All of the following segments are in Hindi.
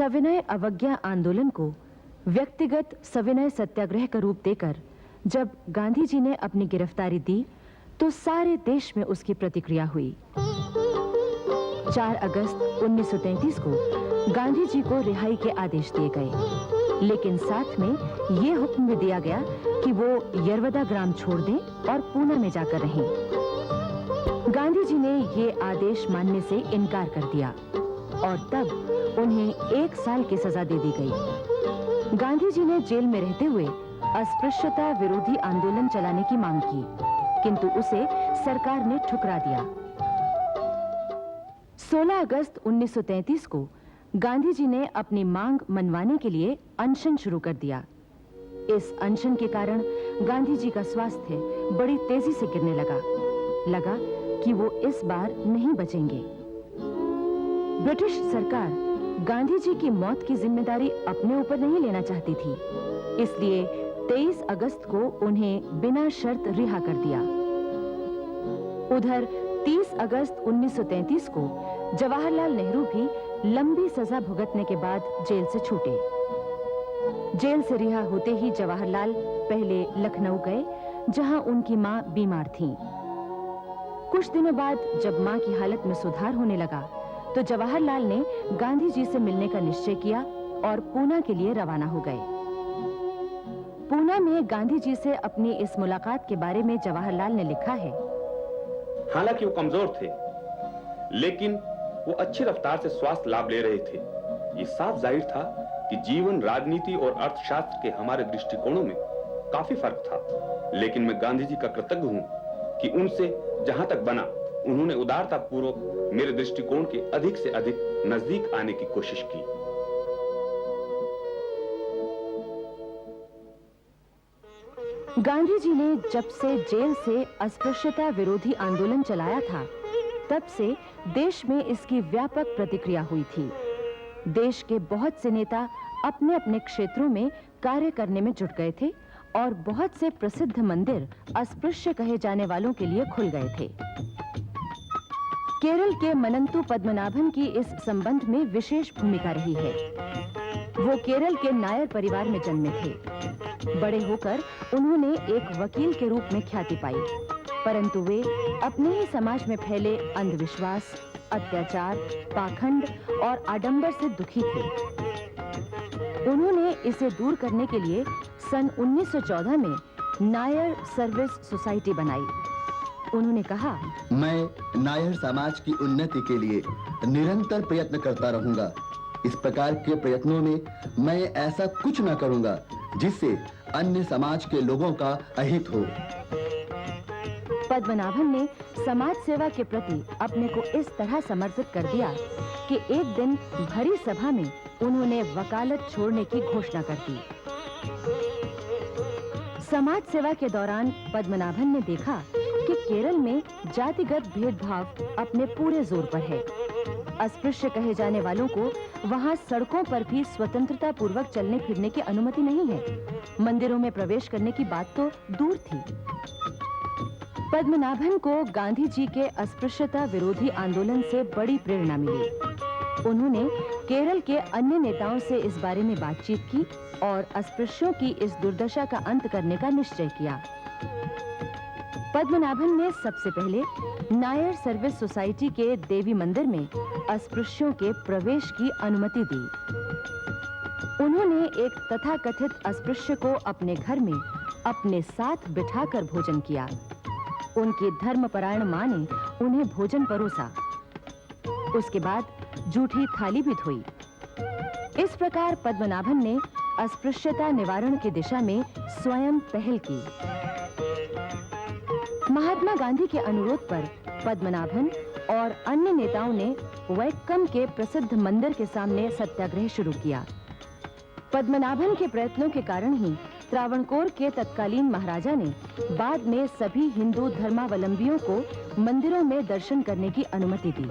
सविनय अवज्ञा आंदोलन को व्यक्तिगत सविनय सत्याग्रह का रूप देकर जब गांधी जी ने अपनी गिरफ्तारी दी तो सारे देश में उसकी प्रतिक्रिया हुई। 4 अगस्त 1933 को गांधी जी को रिहाई के आदेश दिए गए, लेकिन साथ में यह हुक्म भी दिया गया कि वो यरवदा ग्राम छोड़ दें और पूना में जाकर रहें। गांधी जी ने ये आदेश मानने से इनकार कर दिया और तब उन्हें 1 साल की सजा दे दी गई। गांधी जी ने जेल में रहते हुए अस्पृश्यता विरोधी आंदोलन चलाने की मांग की, किंतु उसे सरकार ने ठुकरा दिया। 16 अगस्त 1933 को गांधी जी ने अपनी मांग मनवाने के लिए अनशन शुरू कर दिया। इस अनशन के कारण गांधी जी का स्वास्थ्य बड़ी तेजी से गिरने लगा कि वो इस बार नहीं बचेंगे। ब्रिटिश सरकार गांधी जी की मौत की जिम्मेदारी अपने ऊपर नहीं लेना चाहती थी, इसलिए 23 अगस्त को उन्हें बिना शर्त रिहा कर दिया। उधर 30 अगस्त 1933 को जवाहरलाल नेहरू भी लंबी सजा भुगतने के बाद जेल से छूटे। जेल से रिहा होते ही जवाहरलाल पहले लखनऊ गए, जहां उनकी मां बीमार थीं। कुछ दिनों बाद जब मां की हालत में सुधार होने लगा तो जवाहरलाल ने गांधी जी से मिलने का निश्चय किया और पूना के लिए रवाना हो गए। पूना में गांधी जी से अपनी इस मुलाकात के बारे में जवाहरलाल ने लिखा है, हालांकि वो कमजोर थे, लेकिन वो अच्छी रफ्तार से स्वास्थ्य लाभ ले रहे थे। ये साफ जाहिर था कि जीवन, राजनीति और अर्थशास्त्र के हमारे दृष्टिकोणों में काफी फर्क था, लेकिन मैं गांधी जी का कृतज्ञ हूं कि उनसे जहां तक बना उन्होंने उदारता पूर्वक मेरे दृष्टिकोण के अधिक से अधिक नजदीक आने की कोशिश की। गांधी जी ने जब से जेल से अस्पृश्यता विरोधी आंदोलन चलाया था, तब से देश में इसकी व्यापक प्रतिक्रिया हुई थी। देश के बहुत से नेता अपने अपने क्षेत्रों में कार्य करने में जुट गए थे और बहुत से प्रसिद्ध मंदिर अस्पृश्य कहे जाने वालों के लिए खुल गए थे। केरल के मनंतु पद्मनाभन की इस संबंध में विशेष भूमिका रही है। वो केरल के नायर परिवार में जन्मे थे। बड़े होकर उन्होंने एक वकील के रूप में ख्याति पाई, परंतु वे अपने ही समाज में फैले अंधविश्वास, अत्याचार, पाखंड और आडंबर से दुखी थे। उन्होंने इसे दूर करने के लिए सन 1914 में नायर सर्विस सोसाइटी बनाई। उन्होंने कहा, मैं नायर समाज की उन्नति के लिए निरंतर प्रयत्न करता रहूंगा। इस प्रकार के प्रयत्नों में मैं ऐसा कुछ न करूंगा जिससे अन्य समाज के लोगों का अहित हो। पद्मनाभन ने समाज सेवा के प्रति अपने को इस तरह समर्पित कर दिया कि एक दिन भरी सभा में उन्होंने वकालत छोड़ने की घोषणा कर दी। समाज सेवा के दौरान पद्मनाभन ने देखा कि केरल में जातिगत भेदभाव अपने पूरे जोर पर है। अस्पृश्य कहे जाने वालों को वहां सड़कों पर भी स्वतंत्रता पूर्वक चलने फिरने की अनुमति नहीं है। मंदिरों में प्रवेश करने की बात तो दूर थी। पद्मनाभन को गांधी जी के अस्पृश्यता विरोधी आंदोलन से बड़ी प्रेरणा मिली। उन्होंने केरल के अन्य नेताओं से इस बारे में बातचीत की और अस्पृश्यों की इस दुर्दशा का अंत करने का निश्चय किया। पद्मनाभन ने सबसे पहले नायर सर्विस सोसाइटी के देवी मंदिर में अस्पृश्यों के प्रवेश की अनुमति दी। उन्होंने एक तथाकथित अस्पृश्य को अपने घर में अपने साथ बिठाकर भोजन किया। उनकी धर्मपरायण मां ने उन्हें भोजन परोसा। उसके बाद जूठी थाली भी धोई। इस प्रकार पद्मनाभन ने अस्पृश्यता निवारण की दिशा में स्वयं पहल की। महात्मा गांधी के अनुरोध पर पद्मनाभन और अन्य नेताओं ने वैक्कम के प्रसिद्ध मंदिर के सामने सत्याग्रह शुरू किया। पद्मनाभन के प्रयत्नों के कारण ही त्रावणकोर के तत्कालीन महाराजा ने बाद में सभी हिंदू धर्मावलंबियों को मंदिरों में दर्शन करने की अनुमति दी।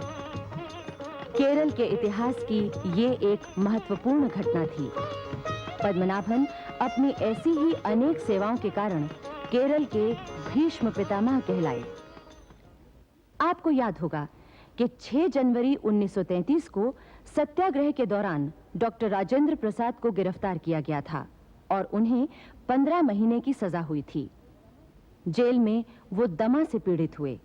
केरल के इतिहास की ये एक महत्वपूर्ण घटना थी। पद्मनाभन अपनी ऐसी ही अनेक सेवाओं के कारण केरल के भीष्म पितामह कहलाए। आपको याद होगा कि 6 जनवरी 1933 को सत्याग्रह के दौरान डॉक्टर राजेंद्र प्रसाद को गिरफ्तार किया गया था और उन्हें 15 महीने की सजा हुई थी। जेल में वो दमा से पीड़ित हुए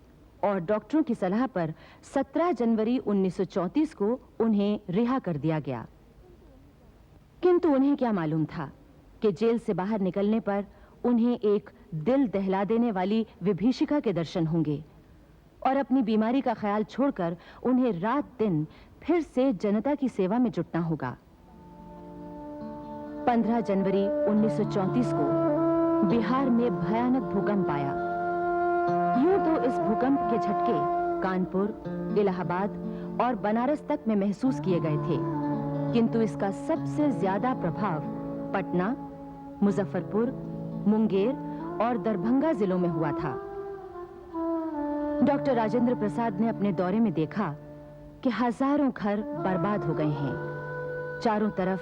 और डॉक्टरों की सलाह पर 17 जनवरी 1934 को उन्हें रिहा कर दिया गया। किंतु उन्हें क्या मालूम था कि जेल से बाहर निकलने पर उन्हें एक दिल दहला देने वाली विभीषिका के दर्शन होंगे और अपनी बीमारी का ख्याल छोड़कर उन्हें रात दिन फिर से जनता की सेवा में जुटना होगा। 15 जनवरी 1934 को बिहार में भयानक भूकंप आया। यूं तो इस भूकंप के झटके कानपुर, इलाहाबाद और बनारस तक में महसूस किए गए थे, किंतु इसका सबसे ज्यादा प्रभाव पटना, मुजफ्फरपुर, मुंगेर और दरभंगा जिलों में हुआ था। डॉक्टर राजेंद्र प्रसाद ने अपने दौरे में देखा कि हजारों घर बर्बाद हो गए हैं। चारों तरफ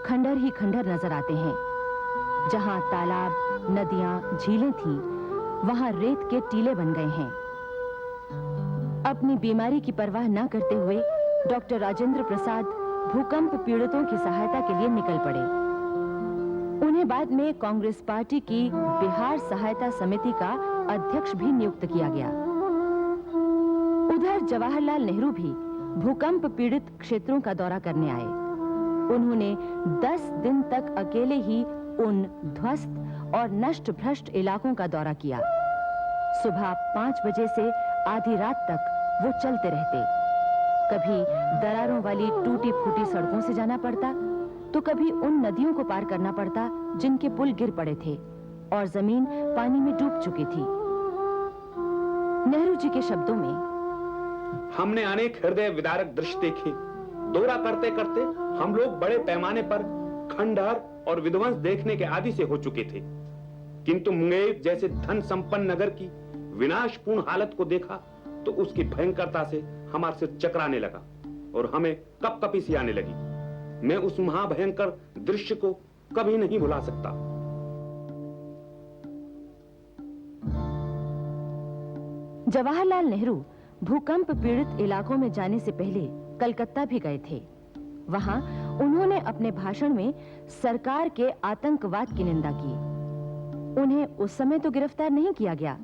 खंडर ही खंडर नजर आते हैं। जहां तालाब, नदियां, झीलें थीं, वहां रेत के टीले बन गए हैं। अपनी बीमारी की परवाह न करते हुए डॉक्टर राजेंद्र प्रसाद भूकंप पीड़ितों की सहायता के लिए निकल पड़े। उन्हें बाद में कांग्रेस पार्टी की बिहार सहायता समिति का अध्यक्ष भी नियुक्त किया गया। उधर जवाहरलाल नेहरू भी भूकंप पीड़ित क्षेत्रों का दौरा करने आए। उन्होंने 10 दिन तक अकेले ही उन ध्वस्त और नष्ट भ्रष्ट इलाकों का दौरा किया। सुबह 5 बजे से आधी रात तक वो चलते रहते। कभी दरारों वाली टूटी फूटी सड़कों से जाना पड़ता, तो कभी उन नदियों को पार करना पड़ता जिनके पुल गिर पड़े थे और जमीन पानी में डूब चुकी थी। नेहरू जी के शब्दों में, हमने अनेक हृदय विदारक दृश्य देखे। दौरा करते करते हम लोग बड़े पैमाने पर खंडहर और विध्वंस देखने के आदी से हो चुके थे, किंतु मुंगेर जैसे धन संपन्न नगर की विनाशपूर्ण हालत को देखा तो उसकी भयंकरता से हमारा सिर चकराने लगा और हमें कपकपी सी आने लगी। मैं उस महाभयंकर दृश्य को कभी नहीं भुला सकता। जवाहरलाल नेहरू भूकंप पीड़ित इलाकों में जाने से पहले कलकत्ता भी गए थे। वहां उन्होंने अपने भाषण में सरकार के आतंकवाद की निंदा की। उन्हें उस समय तो गिरफ्तार नहीं किया गया,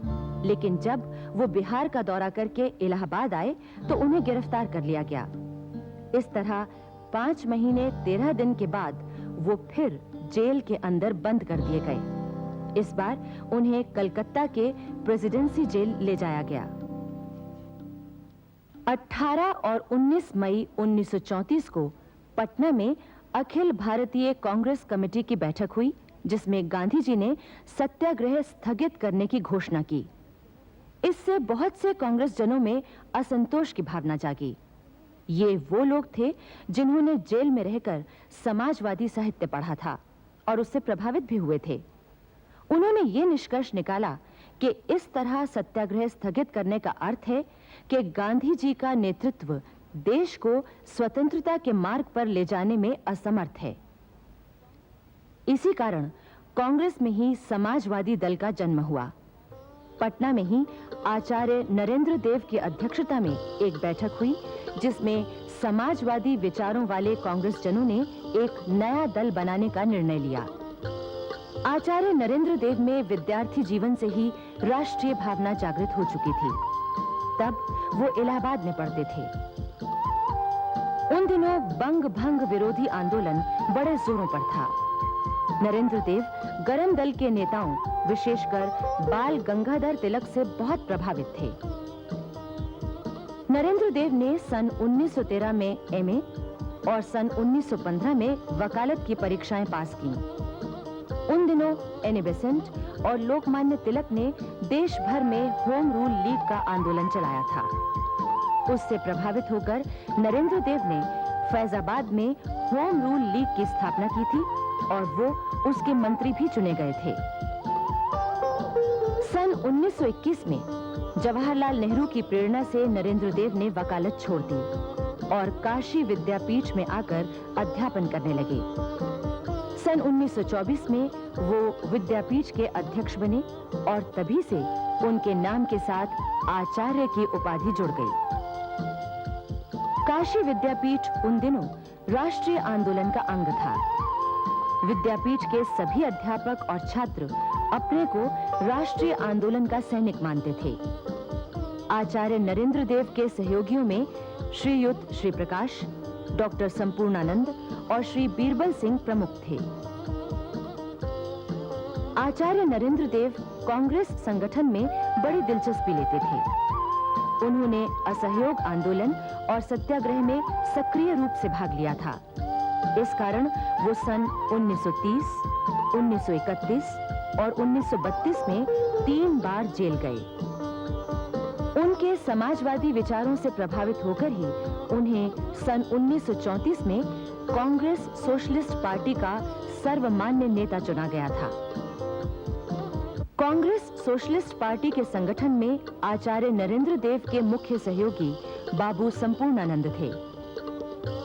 लेकिन जब वो बिहार का दौरा करके इलाहाबाद आए तो उन्हें गिरफ्तार कर लिया गया। इस तरह 5 महीने 13 दिन के बाद वो फिर जेल के अंदर बंद कर दिए गए। इस बार उन्हें कलकत्ता के प्रेसिडेंसी जेल ले जाया गया। 18 और 19 मई 1934 को पटना में अखिल भारतीय कांग्रेस कमेटी की बैठक हुई, जिसमें गांधी जी ने सत्याग्रह स्थगित करने की घोषणा की। इससे बहुत से कांग्रेस जनों में असंतोष की भावना जागी। ये वो लोग थे जिन्होंने जेल में रहकर समाजवादी साहित्य पढ़ा था और उससे प्रभावित भी हुए थे। उन्होंने ये निष्कर्ष निकाला कि इस तरह सत्याग्रह स्थगित करने का अर्थ है कि गांधी जी का नेतृत्व देश को स्वतंत्रता के मार्ग पर ले जाने में असमर्थ है। इसी कारण कांग्रेस में ही समाजवादी दल का जन्म हुआ। पटना में ही आचार्य नरेंद्र देव की अध्यक्षता में एक बैठक हुई, जिसमें समाजवादी विचारों वाले कांग्रेस जनों ने एक नया दल बनाने का निर्णय लिया। आचार्य नरेंद्र देव में विद्यार्थी जीवन से ही राष्ट्रीय भावना जागृत हो चुकी थी। तब वो इलाहाबाद में पढ़ते थे। उन दिनों बंग भंग विरोधी आंदोलन बड़े जोरों पर था। नरेंद्र देव गरम दल के नेताओं, विशेषकर बाल गंगाधर तिलक से बहुत प्रभावित थे। नरेंद्र देव ने सन 1913 में एमए और सन 1915 में वकालत की परीक्षाएं पास की। उन दिनों एनी बेसेंट और लोकमान्य तिलक ने देश भर में होम रूल लीग का आंदोलन चलाया था। उससे प्रभावित होकर नरेंद्र देव ने फैजाबाद में होम रूल लीग की स्थापना की थी और वो उसके मंत्री भी चुने गए थे। सन 1921 में जवाहरलाल नेहरू की प्रेरणा से नरेंद्र देव ने वकालत छोड़ दी और काशी विद्यापीठ में आकर अध्यापन करने लगे। सन 1924 में वो विद्यापीठ के अध्यक्ष बने और तभी से उनके नाम के साथ आचार्य की उपाधि जुड़ गई। काशी विद्यापीठ उन दिनों राष्ट्रीय आंदोलन का अंग था। विद्यापीठ के सभी अध्यापक और छात्र अपने को राष्ट्रीय आंदोलन का सैनिक मानते थे। आचार्य नरेंद्र देव के सहयोगियों में श्रीयुत श्री प्रकाश, डॉक्टर संपूर्णानंद और श्री बीरबल सिंह प्रमुख थे। आचार्य नरेंद्र देव कांग्रेस संगठन में बड़ी दिलचस्पी लेते थे। उन्होंने असहयोग आंदोलन और सत्याग्रह में सक्रिय रूप से भाग लिया था। इस कारण वो सन 1930, 1931 और 1932 में 3 बार जेल गए। उनके समाजवादी विचारों से प्रभावित होकर ही उन्हें सन 1934 में कांग्रेस सोशलिस्ट पार्टी का सर्वमान्य नेता चुना गया था। कांग्रेस सोशलिस्ट पार्टी के संगठन में आचार्य नरेंद्र देव के मुख्य सहयोगी बाबू संपूर्णानंद थे।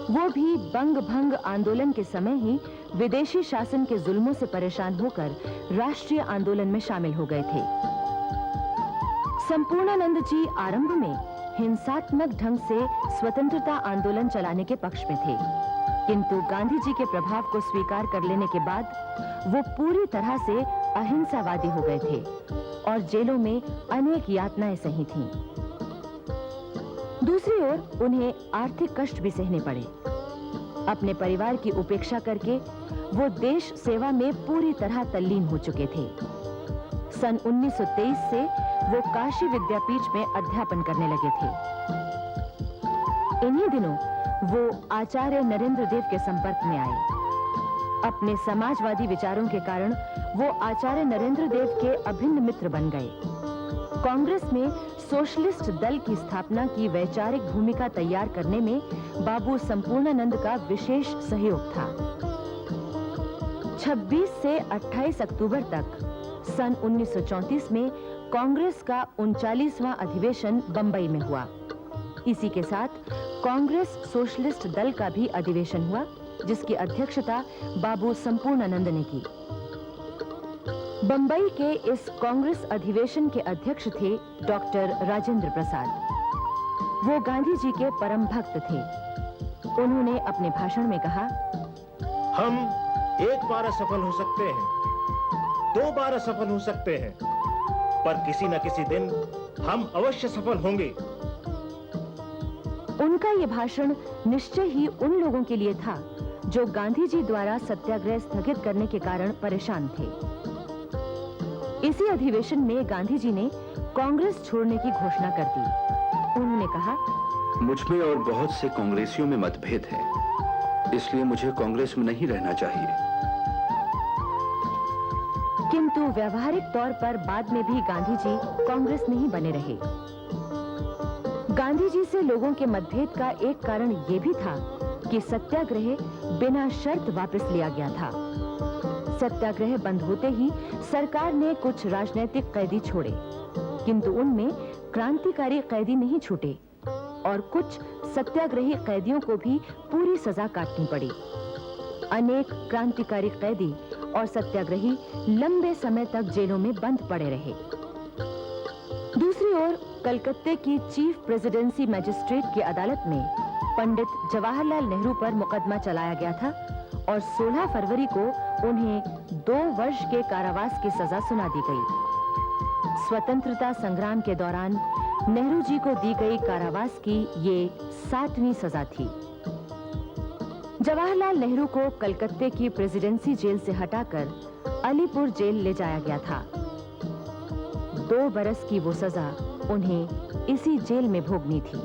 वो भी बंग भंग आंदोलन के समय ही विदेशी शासन के जुल्मों से परेशान होकर राष्ट्रीय आंदोलन में शामिल हो गए थे। संपूर्णानंद जी आरंभ में हिंसात्मक ढंग से स्वतंत्रता आंदोलन चलाने के पक्ष में थे, किंतु गांधी जी के प्रभाव को स्वीकार कर लेने के बाद वो पूरी तरह से अहिंसावादी हो गए थे और जेलों में अनेक यातनाएं सही थीं। दूसरी ओर उन्हें आर्थिक कष्ट भी सहने पड़े। अपने परिवार की उपेक्षा करके वो देश सेवा में पूरी तरह तल्लीन हो चुके थे। सन 1923 से वो काशी विद्यापीठ में अध्यापन करने लगे थे। इन्हीं दिनों वो आचार्य नरेंद्र देव के संपर्क में आए। अपने समाजवादी विचारों के कारण वो आचार्य नरेंद्र देव के अभिन्न मित्र बन गए। कांग्रेस में सोशलिस्ट दल की स्थापना की वैचारिक भूमिका तैयार करने में बाबू संपूर्णानंद का विशेष सहयोग था। 26 से 28 अक्टूबर तक सन 1934 में कांग्रेस का 39वां अधिवेशन बंबई में हुआ। इसी के साथ कांग्रेस सोशलिस्ट दल का भी अधिवेशन हुआ, जिसकी अध्यक्षता बाबू संपूर्णानंद ने की। बंबई के इस कांग्रेस अधिवेशन के अध्यक्ष थे डॉक्टर राजेंद्र प्रसाद। वो गांधी जी के परम भक्त थे। उन्होंने अपने भाषण में कहा, हम एक बार असफल हो सकते हैं, 2 बार असफल हो सकते हैं, पर किसी न किसी दिन हम अवश्य सफल होंगे। उनका ये भाषण निश्चय ही उन लोगों के लिए था जो गांधी जी द्वारा सत्याग्रह स्थगित करने के कारण परेशान थे। इसी अधिवेशन में गांधी जी ने कांग्रेस छोड़ने की घोषणा कर दी। उन्होंने कहा, मुझ में और बहुत से कांग्रेसियों में मतभेद है, इसलिए मुझे कांग्रेस में नहीं रहना चाहिए। किंतु व्यावहारिक तौर पर बाद में भी गांधी जी कांग्रेस में ही बने रहे। गांधी जी से लोगों के मतभेद का एक कारण यह भी था कि सत्याग्रह बिना शर्त वापस लिया गया था। सत्याग्रह बंद होते ही सरकार ने कुछ राजनीतिक कैदी छोड़े, किंतु उनमें क्रांतिकारी कैदी नहीं छूटे और कुछ सत्याग्रही कैदियों को भी पूरी सजा काटनी पड़ी। अनेक क्रांतिकारी कैदी और सत्याग्रही लंबे समय तक जेलों में बंद पड़े रहे। दूसरी ओर कलकत्ते की चीफ प्रेसिडेंसी मजिस्ट्रेट की अदालत में पंडित जवाहरलाल नेहरू पर मुकदमा चलाया गया था और 16 फरवरी को उन्हें 2 वर्ष के कारावास की सजा सुना दी गई। स्वतंत्रता संग्राम के दौरान नेहरू जी को दी गई कारावास की ये 7वीं सजा थी। जवाहरलाल नेहरू को कलकत्ते की प्रेसिडेंसी जेल से हटाकर अलीपुर जेल ले जाया गया था। 2 बरस की वो सजा उन्हें इसी जेल में भोगनी थी।